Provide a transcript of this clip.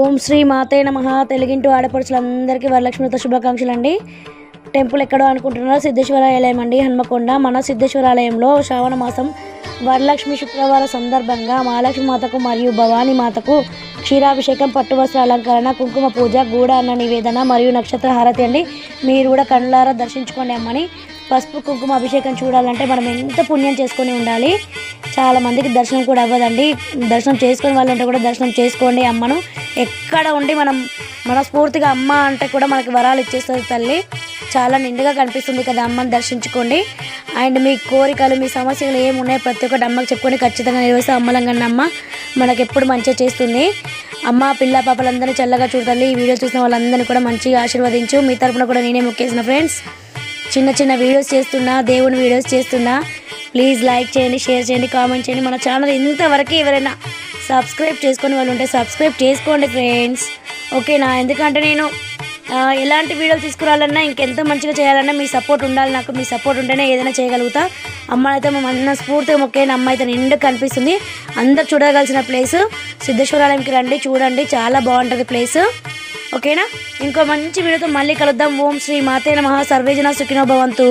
ఓం శ్రీ మాతే నమః. తెలుగింటి ఆడపడుచులందరికీ వరలక్ష్మి వ్రత శుభాకాంక్షలు అండి. టెంపుల్ ఎక్కడో అనుకుంటున్నారో సిద్ధేశ్వర ఆలయం అండి, హన్మకొండ. మన సిద్ధేశ్వర ఆలయంలో శ్రావణ మాసం వరలక్ష్మి శుక్రవారం సందర్భంగా మహాలక్ష్మి మాతకు మరియు భవానీ మాతకు క్షీరాభిషేకం, పట్టు వస్త్ర అలంకరణ, కుంకుమ పూజ, గూడ అన్న నివేదన మరియు నక్షత్ర హారతి అండి. మీరు కూడా కళ్ళారా దర్శించుకోండి అమ్మని. పసుపు కుంకుమ అభిషేకం చూడాలంటే మనం ఎంత పుణ్యం చేసుకొని ఉండాలి. చాలా మందికి దర్శనం కూడా అవ్వదండి. దర్శనం చేసుకునే వాళ్ళు ఉంటే కూడా దర్శనం చేసుకోండి అమ్మను. ఎక్కడ ఉండి మనం మనస్ఫూర్తిగా అమ్మ అంటే కూడా మనకి వరాలు ఇచ్చేస్తుంది తల్లి. చాలా నిండుగా కనిపిస్తుంది కదా, అమ్మని దర్శించుకోండి. అండ్ మీ కోరికలు, మీ సమస్యలు ఏమున్నాయో ప్రతి ఒక్కటి అమ్మకి చెప్పుకొని ఖచ్చితంగా నిర్వహిస్తే అమ్మలంగన్న అమ్మ మనకి ఎప్పుడు మంచిగా చేస్తుంది. అమ్మ పిల్ల పాపలందరినీ చల్లగా చూడాలి. ఈ వీడియో చూసిన వాళ్ళందరినీ కూడా మంచిగా ఆశీర్వదించు. మీ తరపున కూడా నేనే మొక్కేసిన ఫ్రెండ్స్. చిన్న చిన్న వీడియోస్ చేస్తున్నా, దేవుని వీడియోస్ చేస్తున్నా. ప్లీజ్ లైక్ చేయండి, షేర్ చేయండి, కామెంట్ చేయండి. మన ఛానల్ ఇంతవరకు ఎవరైనా సబ్స్క్రైబ్ చేసుకొని వాళ్ళు ఉంటే సబ్స్క్రైబ్ చేసుకోండి ఫ్రెండ్స్, ఓకేనా? ఎందుకంటే నేను ఎలాంటి వీడియోలు తీసుకురావాలన్నా, ఇంకెంత మంచిగా చేయాలన్నా మీ సపోర్ట్ ఉండాలి. నాకు మీ సపోర్ట్ ఉంటేనే ఏదైనా చేయగలుగుతా. అమ్మ అయితే మన స్ఫూర్తిగా మొక్కైన అమ్మ అయితే నిండు కనిపిస్తుంది. అందరు చూడగలిసిన ప్లేస్ సిద్ధేశ్వరాలయంకి రండి, చూడండి, చాలా బాగుంటుంది ప్లేస్, ఓకేనా? ఇంకో మంచి వీడియోతో మళ్ళీ కలుద్దాం. ఓం శ్రీ మాతే నమః. సర్వేజన సుఖినో భవంతు.